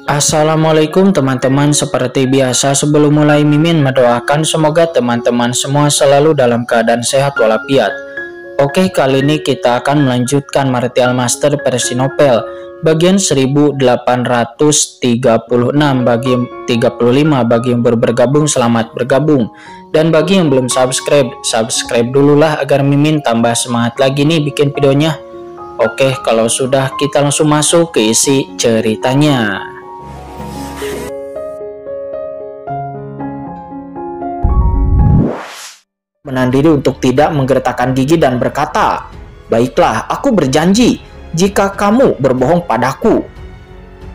Assalamualaikum teman-teman, seperti biasa sebelum mulai Mimin mendoakan semoga teman-teman semua selalu dalam keadaan sehat walafiat. Oke, kali ini kita akan melanjutkan Martial Master versi novel bagian 1836 bagi 35. Bagi yang baru bergabung selamat bergabung, dan bagi yang belum subscribe dululah agar Mimin tambah semangat lagi nih bikin videonya. Oke, kalau sudah kita langsung masuk ke isi ceritanya. Menahan diri untuk tidak menggertakkan gigi dan berkata, "Baiklah, aku berjanji, jika kamu berbohong padaku,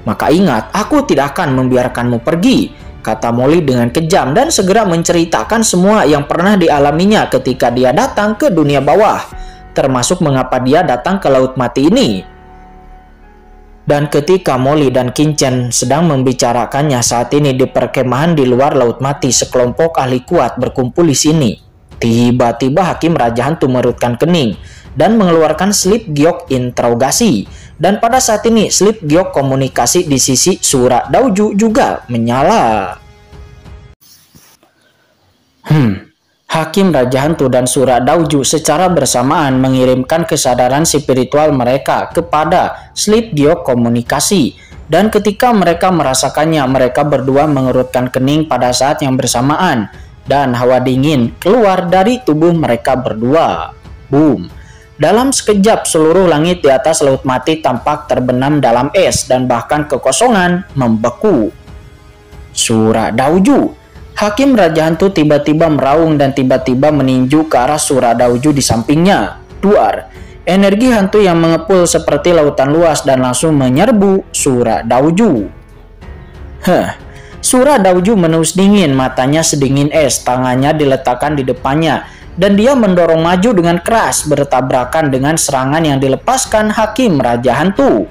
maka ingat, aku tidak akan membiarkanmu pergi," kata Molly dengan kejam dan segera menceritakan semua yang pernah dialaminya ketika dia datang ke dunia bawah, termasuk mengapa dia datang ke Laut Mati ini. Dan ketika Molly dan Kincen sedang membicarakannya saat ini di perkemahan di luar Laut Mati, sekelompok ahli kuat berkumpul di sini. Tiba-tiba Hakim Raja Hantu merutkan kening dan mengeluarkan slip giok interogasi. Dan pada saat ini slip giok komunikasi di sisi Sura Dauju juga menyala. Hakim Raja Hantu dan Sura Dauju secara bersamaan mengirimkan kesadaran spiritual mereka kepada slip giok komunikasi. Dan ketika mereka merasakannya, mereka berdua mengerutkan kening pada saat yang bersamaan. Dan hawa dingin keluar dari tubuh mereka berdua. Boom. Dalam sekejap seluruh langit di atas Laut Mati tampak terbenam dalam es dan bahkan kekosongan membeku. Sura Dauju. Hakim Raja Hantu tiba-tiba meraung dan tiba-tiba meninju ke arah Sura Dauju di sampingnya. Duar. Energi hantu yang mengepul seperti lautan luas dan langsung menyerbu Sura Dauju. Sura Dauju menus dingin, matanya sedingin es, tangannya diletakkan di depannya, dan dia mendorong maju dengan keras bertabrakan dengan serangan yang dilepaskan Hakim Raja Hantu.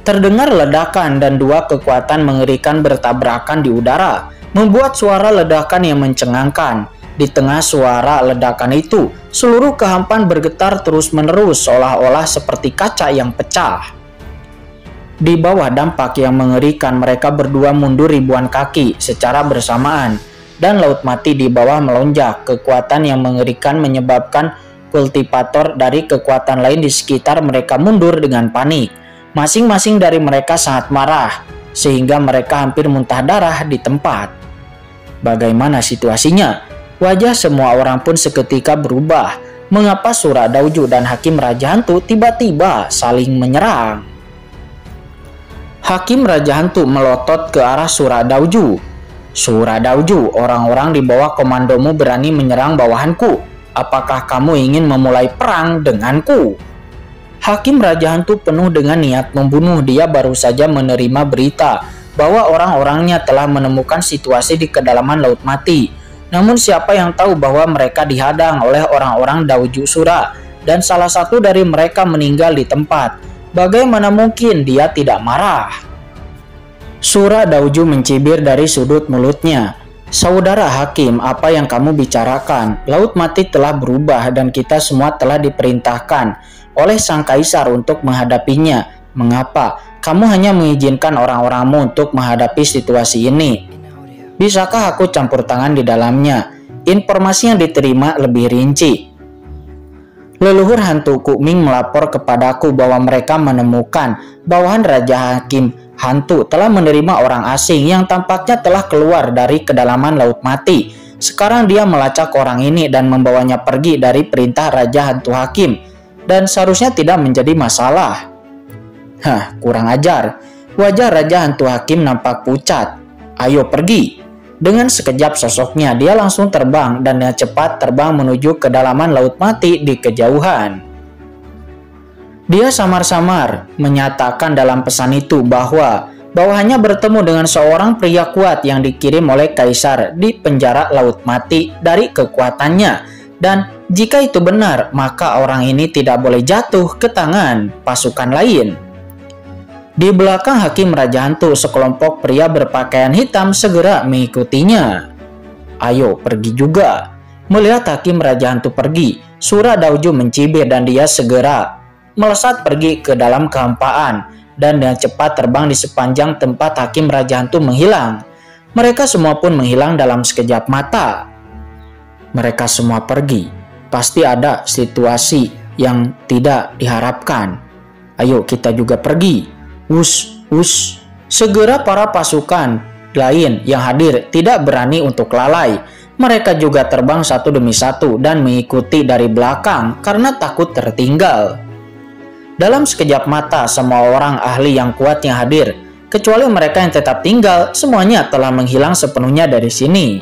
Terdengar ledakan dan dua kekuatan mengerikan bertabrakan di udara, membuat suara ledakan yang mencengangkan. Di tengah suara ledakan itu, seluruh kehampaan bergetar terus-menerus seolah-olah seperti kaca yang pecah. Di bawah dampak yang mengerikan, mereka berdua mundur ribuan kaki secara bersamaan, dan Laut Mati di bawah melonjak. Kekuatan yang mengerikan menyebabkan kultivator dari kekuatan lain di sekitar mereka mundur dengan panik. Masing-masing dari mereka sangat marah, sehingga mereka hampir muntah darah di tempat. Bagaimana situasinya? Wajah semua orang pun seketika berubah. Mengapa Sura Dauju dan Hakim Raja Hantu tiba-tiba saling menyerang? Hakim Raja Hantu melotot ke arah Sura Dauju. "Sura Dauju, orang-orang di bawah komandomu berani menyerang bawahanku. Apakah kamu ingin memulai perang denganku?" Hakim Raja Hantu penuh dengan niat membunuh. Dia baru saja menerima berita bahwa orang-orangnya telah menemukan situasi di kedalaman Laut Mati. Namun siapa yang tahu bahwa mereka dihadang oleh orang-orang Dauju Sura, dan salah satu dari mereka meninggal di tempat. Bagaimana mungkin dia tidak marah? Sura Dauju mencibir dari sudut mulutnya. "Saudara Hakim, apa yang kamu bicarakan? Laut Mati telah berubah dan kita semua telah diperintahkan oleh Sang Kaisar untuk menghadapinya. Mengapa kamu hanya mengizinkan orang-orangmu untuk menghadapi situasi ini? Bisakah aku campur tangan di dalamnya?" Informasi yang diterima lebih rinci. "Leluhur hantu Kuming melapor kepadaku bahwa mereka menemukan bawahan Raja Hakim Hantu telah menerima orang asing yang tampaknya telah keluar dari kedalaman Laut Mati. Sekarang dia melacak orang ini dan membawanya pergi dari perintah Raja Hantu Hakim, dan seharusnya tidak menjadi masalah." Kurang ajar. Wajah Raja Hantu Hakim nampak pucat. "Ayo pergi." Dengan sekejap sosoknya, dia langsung terbang dan dengan cepat terbang menuju kedalaman Laut Mati di kejauhan. Dia samar-samar menyatakan dalam pesan itu bahwa bawahannya bertemu dengan seorang pria kuat yang dikirim oleh Kaisar di penjara Laut Mati dari kekuatannya. Dan jika itu benar, maka orang ini tidak boleh jatuh ke tangan pasukan lain. Di belakang Hakim Raja Hantu, sekelompok pria berpakaian hitam segera mengikutinya. "Ayo pergi juga." Melihat Hakim Raja Hantu pergi, Sura Dauju mencibir dan dia segera melesat pergi ke dalam kehampaan. dan dengan cepat terbang di sepanjang tempat Hakim Raja Hantu menghilang. Mereka semua pun menghilang dalam sekejap mata. Mereka semua pergi. Pasti ada situasi yang tidak diharapkan. Ayo kita juga pergi. Wush, wush. Segera para pasukan lain yang hadir tidak berani untuk lalai. Mereka juga terbang satu demi satu dan mengikuti dari belakang karena takut tertinggal. Dalam sekejap mata, semua orang ahli yang kuat yang hadir, kecuali mereka yang tetap tinggal, semuanya telah menghilang sepenuhnya dari sini.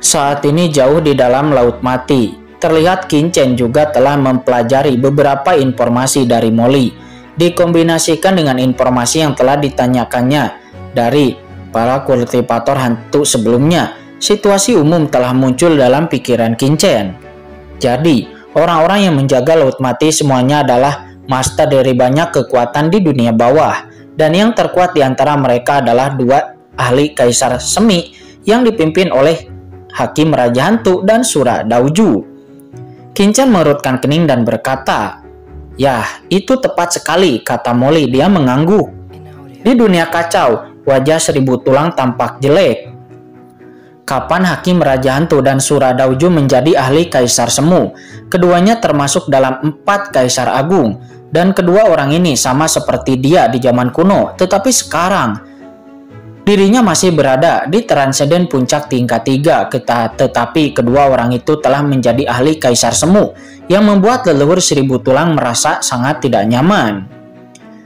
Saat ini jauh di dalam Laut Mati, terlihat Qin Chen juga telah mempelajari beberapa informasi dari Molly, dikombinasikan dengan informasi yang telah ditanyakannya dari para kultivator hantu sebelumnya. Situasi umum telah muncul dalam pikiran Qin Chen. Jadi, orang-orang yang menjaga Laut Mati semuanya adalah master dari banyak kekuatan di dunia bawah, dan yang terkuat di antara mereka adalah dua ahli Kaisar Semi yang dipimpin oleh Hakim Raja Hantu dan Sura Daoju. Qin Chen mengerutkan kening dan berkata, "Yah, itu tepat sekali," kata Molly. Dia mengangguk. Di dunia kacau, wajah Seribu Tulang tampak jelek. Kapan Hakim Raja Hantu dan Sura Daoju menjadi ahli Kaisar Semu? Keduanya termasuk dalam 4 Kaisar Agung, dan kedua orang ini sama seperti dia di zaman kuno, tetapi sekarang dirinya masih berada di transenden puncak tingkat 3, tetapi kedua orang itu telah menjadi ahli Kaisar Semu yang membuat leluhur Seribu Tulang merasa sangat tidak nyaman.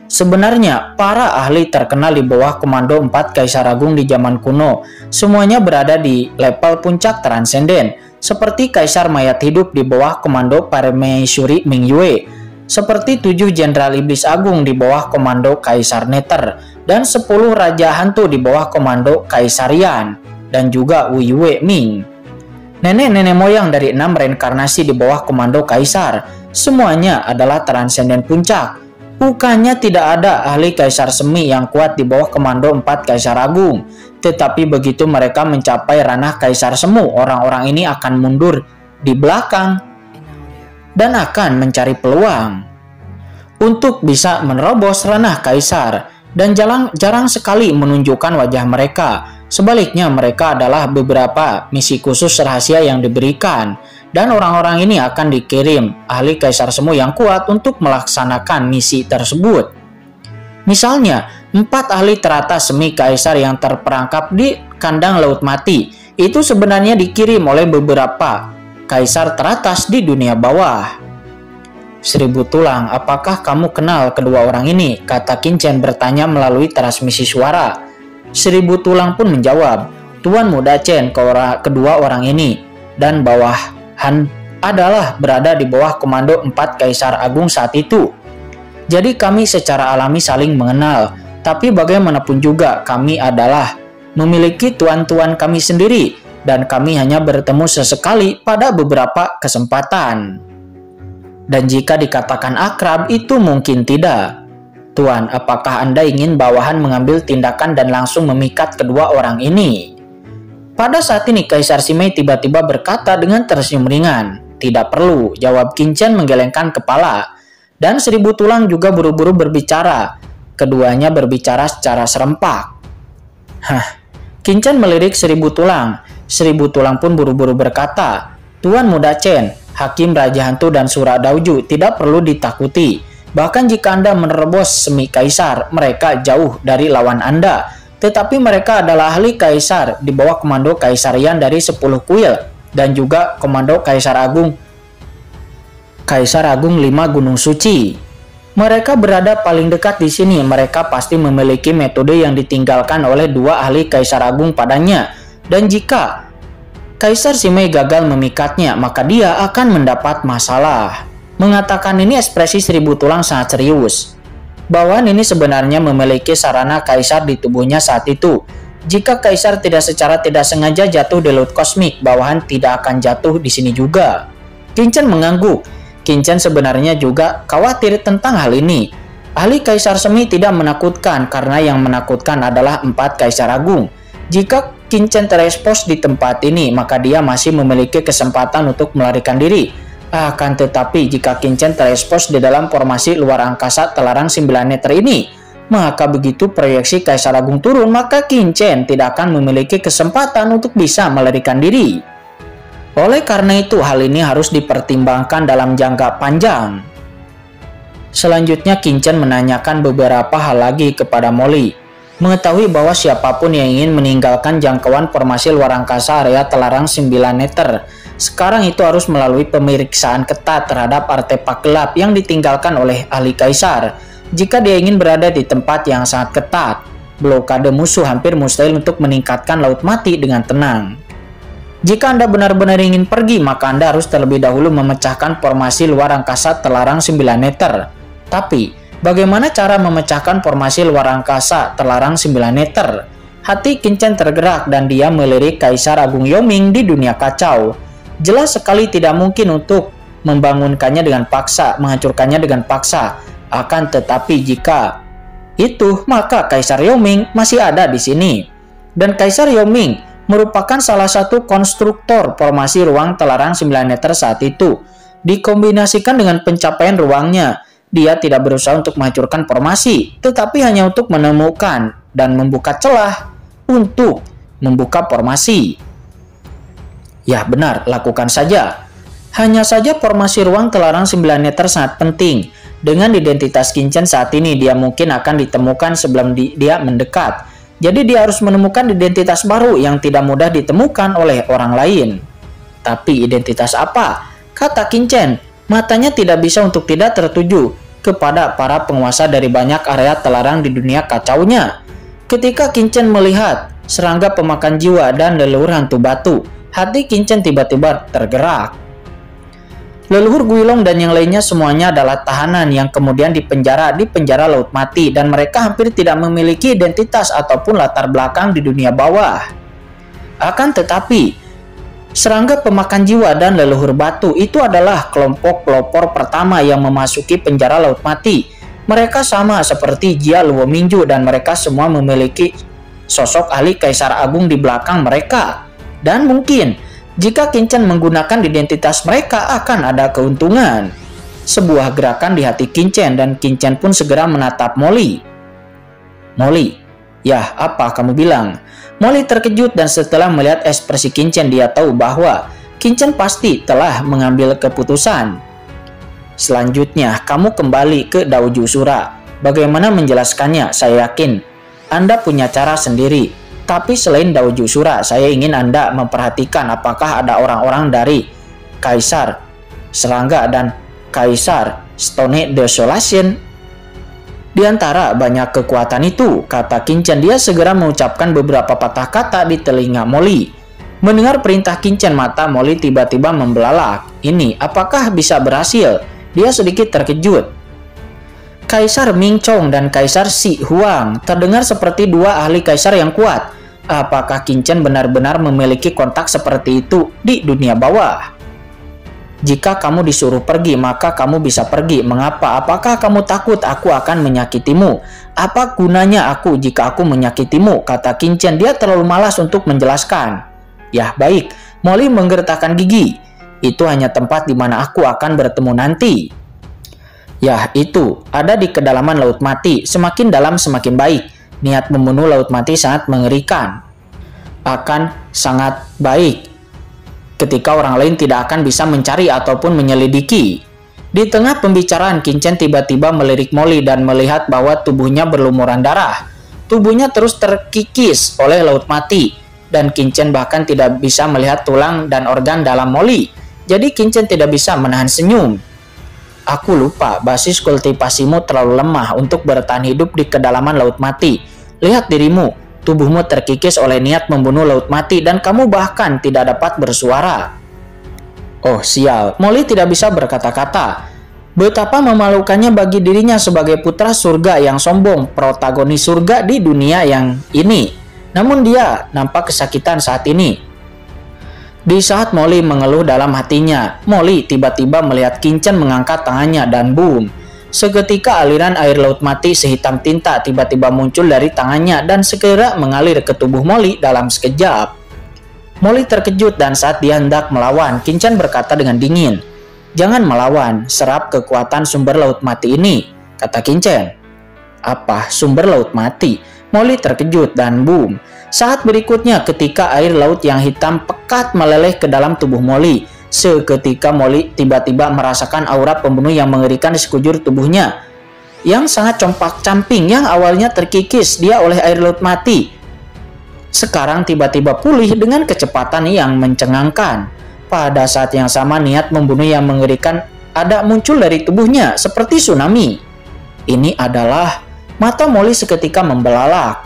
Sebenarnya, para ahli terkenal di bawah komando 4 Kaisar Agung di zaman kuno semuanya berada di level puncak transenden, seperti Kaisar Mayat Hidup di bawah komando Permaisuri Mingyue, seperti 7 Jenderal Iblis Agung di bawah komando Kaisar Nether, dan 10 Raja Hantu di bawah komando Kaisar Yan, dan juga Wu Yue Ming. Nenek-nenek moyang dari 6 reinkarnasi di bawah komando Kaisar, semuanya adalah transenden puncak. Bukannya tidak ada ahli Kaisar Semi yang kuat di bawah komando 4 Kaisar Agung, tetapi begitu mereka mencapai ranah Kaisar Semu, orang-orang ini akan mundur di belakang dan akan mencari peluang untuk bisa menerobos ranah Kaisar, dan jarang sekali menunjukkan wajah mereka. Sebaliknya, mereka adalah beberapa misi khusus rahasia yang diberikan, dan orang-orang ini akan dikirim ahli Kaisar Semu yang kuat untuk melaksanakan misi tersebut. Misalnya, 4 ahli teratas semi Kaisar yang terperangkap di kandang Laut Mati itu sebenarnya dikirim oleh beberapa Kaisar teratas di dunia bawah. Seribu Tulang, apakah kamu kenal kedua orang ini? Kata Qin Chen bertanya melalui transmisi suara. Seribu Tulang pun menjawab, Tuan Muda Chen, kedua orang ini dan bawahan adalah berada di bawah komando 4 Kaisar Agung saat itu. Jadi kami secara alami saling mengenal, tapi bagaimanapun juga kami adalah memiliki tuan-tuan kami sendiri, dan kami hanya bertemu sesekali pada beberapa kesempatan. Dan jika dikatakan akrab, itu mungkin tidak. Tuan, apakah Anda ingin bawahan mengambil tindakan dan langsung memikat kedua orang ini? Pada saat ini Kaisar Simei tiba-tiba berkata dengan tersenyum ringan. Tidak perlu, jawab Qin Chen menggelengkan kepala. Dan Seribu Tulang juga buru-buru berbicara. Keduanya berbicara secara serempak. Qin Chen melirik Seribu Tulang. Seribu Tulang pun buru-buru berkata, Tuan Muda Chen, Hakim Raja Hantu dan Sura Daoju tidak perlu ditakuti. Bahkan jika Anda menerobos semi Kaisar, mereka jauh dari lawan Anda. Tetapi mereka adalah ahli Kaisar di bawah komando Kaisar Yan dari 10 kuil, dan juga komando Kaisar Agung 5 Gunung Suci. Mereka berada paling dekat di sini. Mereka pasti memiliki metode yang ditinggalkan oleh 2 ahli Kaisar Agung padanya. Dan jika Kaisar Simei gagal memikatnya, maka dia akan mendapat masalah. Mengatakan ini, ekspresi Seribu Tulang sangat serius. Bawahan ini sebenarnya memiliki sarana Kaisar di tubuhnya saat itu. Jika Kaisar secara tidak sengaja jatuh di laut kosmik, bawahan tidak akan jatuh di sini juga. Qin Chen mengangguk. Qin Chen sebenarnya juga khawatir tentang hal ini. Ahli Kaisar Semi tidak menakutkan karena yang menakutkan adalah 4 Kaisar Agung. Jika Qin Chen terekspos di tempat ini, maka dia masih memiliki kesempatan untuk melarikan diri. Akan tetapi jika Kinchen terekspos di dalam formasi luar angkasa terlarang 9 meter ini, maka begitu proyeksi Kaisar Agung turun, maka Kinchen tidak akan memiliki kesempatan untuk bisa melarikan diri. Oleh karena itu, hal ini harus dipertimbangkan dalam jangka panjang. Selanjutnya, Kinchen menanyakan beberapa hal lagi kepada Molly. Mengetahui bahwa siapapun yang ingin meninggalkan jangkauan formasi luar angkasa area terlarang 9 meter, sekarang itu harus melalui pemeriksaan ketat terhadap artefak gelap yang ditinggalkan oleh ahli Kaisar. Jika dia ingin berada di tempat yang sangat ketat, blokade musuh hampir mustahil untuk meningkatkan Laut Mati dengan tenang. Jika Anda benar-benar ingin pergi, maka Anda harus terlebih dahulu memecahkan formasi luar angkasa terlarang 9 meter. Tapi, bagaimana cara memecahkan formasi luar angkasa terlarang 9 meter? Hati Kinchen tergerak dan dia melirik Kaisar Agung Yoming di dunia kacau. Jelas sekali tidak mungkin untuk membangunkannya dengan paksa, menghancurkannya dengan paksa. Akan tetapi jika itu, maka Kaisar Yoming masih ada di sini. Dan Kaisar Yoming merupakan salah satu konstruktor formasi ruang terlarang 9 meter saat itu. Dikombinasikan dengan pencapaian ruangnya, dia tidak berusaha untuk menghancurkan formasi, tetapi hanya untuk menemukan dan membuka celah untuk membuka formasi. Ya benar, lakukan saja. Hanya saja formasi ruang terlarang 9 meter sangat penting. Dengan identitas Kinchen saat ini, dia mungkin akan ditemukan sebelum dia mendekat. Jadi dia harus menemukan identitas baru yang tidak mudah ditemukan oleh orang lain. Tapi identitas apa? Kata Kinchen, matanya tidak bisa untuk tidak tertuju kepada para penguasa dari banyak area terlarang di dunia kacaunya. Ketika Kinchen melihat serangga pemakan jiwa dan leluhur hantu batu, hati Kinchen tiba-tiba tergerak. Leluhur Guilong dan yang lainnya semuanya adalah tahanan yang kemudian dipenjara di penjara Laut Mati, dan mereka hampir tidak memiliki identitas ataupun latar belakang di dunia bawah. Akan tetapi, serangga pemakan jiwa dan leluhur batu itu adalah kelompok pelopor pertama yang memasuki penjara Laut Mati. Mereka sama seperti Jia Luo Mingju dan mereka semua memiliki sosok ahli Kaisar Agung di belakang mereka. Dan mungkin jika Kinchen menggunakan identitas mereka akan ada keuntungan. Sebuah gerakan di hati Kinchen dan Kinchen pun segera menatap Molly. Molly, ya apa kamu bilang? Molly terkejut dan setelah melihat ekspresi Kinchen dia tahu bahwa Kinchen pasti telah mengambil keputusan. Selanjutnya kamu kembali ke Daoju Sura. Bagaimana menjelaskannya? Saya yakin Anda punya cara sendiri. Tapi selain Daoju Sura, saya ingin Anda memperhatikan apakah ada orang-orang dari Kaisar Serangga dan Kaisar Stone Desolation. Di antara banyak kekuatan itu, kata Kinchen, dia segera mengucapkan beberapa patah kata di telinga Molly. Mendengar perintah Kinchen, mata Molly tiba-tiba membelalak. Ini apakah bisa berhasil? Dia sedikit terkejut. Kaisar Ming Chong dan Kaisar Si Huang terdengar seperti dua ahli kaisar yang kuat. Apakah Kinchen benar-benar memiliki kontak seperti itu di dunia bawah? Jika kamu disuruh pergi, maka kamu bisa pergi. Mengapa? Apakah kamu takut aku akan menyakitimu? Apa gunanya aku jika aku menyakitimu? Kata Kinchen, dia terlalu malas untuk menjelaskan. Ya baik, Molly menggertakkan gigi. Itu hanya tempat di mana aku akan bertemu nanti. Ya itu, ada di kedalaman Laut Mati. Semakin dalam semakin baik. Niat membunuh Laut Mati sangat mengerikan. Akan sangat baik ketika orang lain tidak akan bisa mencari ataupun menyelidiki. Di tengah pembicaraan, Kinchen tiba-tiba melirik Molly dan melihat bahwa tubuhnya berlumuran darah. Tubuhnya terus terkikis oleh Laut Mati, dan Kinchen bahkan tidak bisa melihat tulang dan organ dalam Molly. Jadi Kinchen tidak bisa menahan senyum. Aku lupa, basis kultivasimu terlalu lemah untuk bertahan hidup di kedalaman Laut Mati. Lihat dirimu, tubuhmu terkikis oleh niat membunuh Laut Mati dan kamu bahkan tidak dapat bersuara. Oh sial, Molly tidak bisa berkata-kata. Betapa memalukannya bagi dirinya sebagai putra surga yang sombong, protagonis surga di dunia yang ini. Namun dia nampak kesakitan saat ini. Di saat Molly mengeluh dalam hatinya, Molly tiba-tiba melihat Kinchen mengangkat tangannya dan boom. Seketika aliran air Laut Mati sehitam tinta tiba-tiba muncul dari tangannya dan segera mengalir ke tubuh Molly dalam sekejap. Molly terkejut dan saat dia hendak melawan, Kinchen berkata dengan dingin, Jangan melawan, serap kekuatan sumber laut mati ini, kata Kincen. Apa sumber laut mati? Molly terkejut dan boom. Saat berikutnya ketika air laut yang hitam pekat meleleh ke dalam tubuh Molly. Seketika Molly tiba-tiba merasakan aura pembunuh yang mengerikan di sekujur tubuhnya. Yang sangat compak-camping yang awalnya terkikis dia oleh air laut mati. Sekarang tiba-tiba pulih dengan kecepatan yang mencengangkan. Pada saat yang sama niat membunuh yang mengerikan ada muncul dari tubuhnya seperti tsunami. Ini adalah mata Molly seketika membelalak.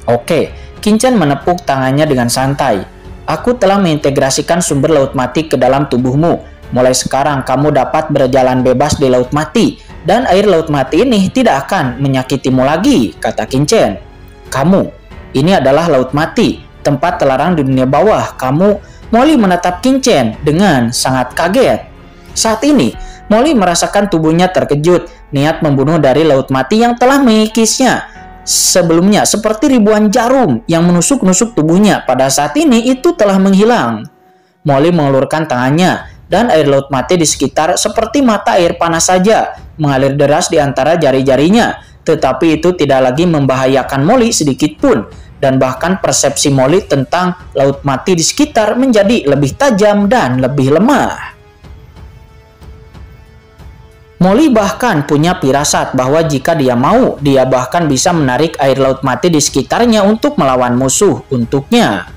Oke, Kincen menepuk tangannya dengan santai. Aku telah mengintegrasikan sumber laut mati ke dalam tubuhmu. Mulai sekarang kamu dapat berjalan bebas di laut mati. Dan air laut mati ini tidak akan menyakitimu lagi, kata Kincen. Kamu, ini adalah laut mati, tempat terlarang di dunia bawah. Molly menatap Kincen dengan sangat kaget. Saat ini, Molly merasakan tubuhnya terkejut. Niat membunuh dari laut mati yang telah mengikisnya sebelumnya seperti ribuan jarum yang menusuk-nusuk tubuhnya pada saat ini itu telah menghilang. Molly mengulurkan tangannya dan air laut mati di sekitar seperti mata air panas saja mengalir deras di antara jari-jarinya. Tetapi itu tidak lagi membahayakan Molly sedikit pun. Dan bahkan persepsi Molly tentang laut mati di sekitar menjadi lebih tajam dan lebih lemah. Molly bahkan punya firasat bahwa jika dia mau, dia bahkan bisa menarik air laut mati di sekitarnya untuk melawan musuh untuknya.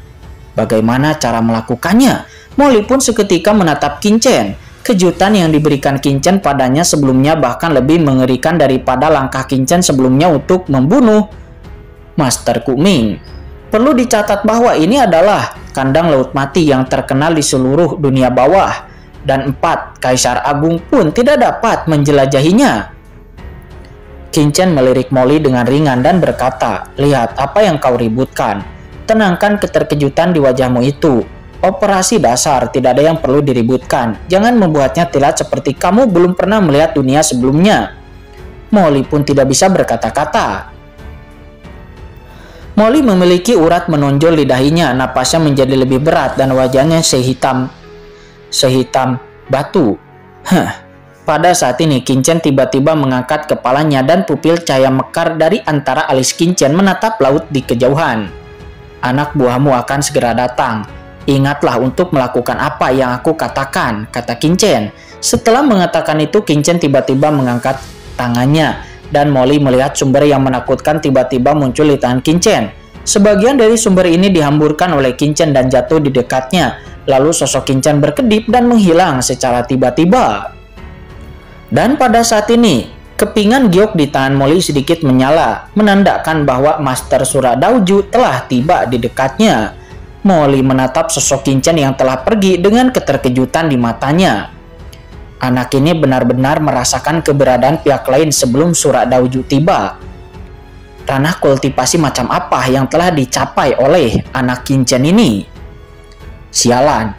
Bagaimana cara melakukannya? Molly pun seketika menatap Kincen. Kejutan yang diberikan Kincen padanya sebelumnya bahkan lebih mengerikan daripada langkah Kincen sebelumnya untuk membunuh Master Kuming. Perlu dicatat bahwa ini adalah kandang laut mati yang terkenal di seluruh dunia bawah. Dan 4 Kaisar Agung pun tidak dapat menjelajahinya. Kincen melirik Molly dengan ringan dan berkata, lihat apa yang kau ributkan. Tenangkan keterkejutan di wajahmu itu. Operasi dasar, tidak ada yang perlu diributkan. Jangan membuatnya terlihat seperti kamu belum pernah melihat dunia sebelumnya. Molly pun tidak bisa berkata-kata. Molly memiliki urat menonjol di dahinya, napasnya menjadi lebih berat dan wajahnya sehitam batu. Pada saat ini Kincen tiba-tiba mengangkat kepalanya dan pupil cahaya mekar dari antara alis Kincen menatap laut di kejauhan. Anak buahmu akan segera datang. Ingatlah untuk melakukan apa yang aku katakan, kata Kincen. Setelah mengatakan itu, Kincen tiba-tiba mengangkat tangannya dan Molly melihat sumber yang menakutkan tiba-tiba muncul di tangan Kincen. Sebagian dari sumber ini dihamburkan oleh Kincen dan jatuh di dekatnya. Lalu sosok Kincen berkedip dan menghilang secara tiba-tiba. Dan pada saat ini, kepingan giok di tangan Molly sedikit menyala, menandakan bahwa Master Suradauju telah tiba di dekatnya. Molly menatap sosok Kincen yang telah pergi dengan keterkejutan di matanya. Anak ini benar-benar merasakan keberadaan pihak lain sebelum Suradauju tiba. Ranah kultivasi macam apa yang telah dicapai oleh anak Kincen ini? Sialan,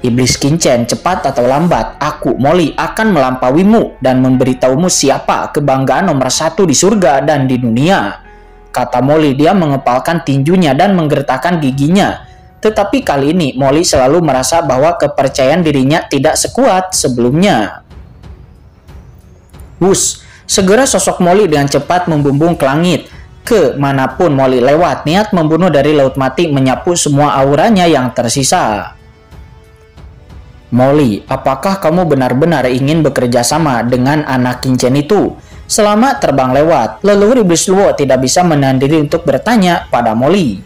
iblis Kincen, cepat atau lambat, aku, Molly, akan melampauimu dan memberitahumu siapa kebanggaan nomor 1 di surga dan di dunia. Kata Molly, dia mengepalkan tinjunya dan menggertakkan giginya. Tetapi kali ini, Molly selalu merasa bahwa kepercayaan dirinya tidak sekuat sebelumnya. Wush, segera sosok Molly dengan cepat membumbung ke langit. Kemanapun Molly lewat, niat membunuh dari laut mati menyapu semua auranya yang tersisa. Molly, apakah kamu benar-benar ingin bekerja sama dengan anak Kincen itu? Selama terbang lewat, leluhur iblis Luo tidak bisa menahan diri untuk bertanya pada Molly.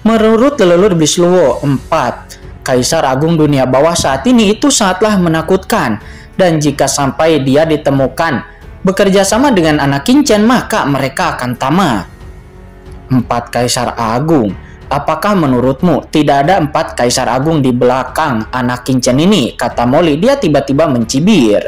Menurut leluhur iblis Luo, 4 Kaisar Agung dunia bawah saat ini itu sangatlah menakutkan. Dan jika sampai dia ditemukan bekerja sama dengan anak Kincen, maka mereka akan tamat. 4 Kaisar Agung. Apakah menurutmu tidak ada 4 Kaisar Agung di belakang anak Kincen ini? Kata Molly, dia tiba-tiba mencibir.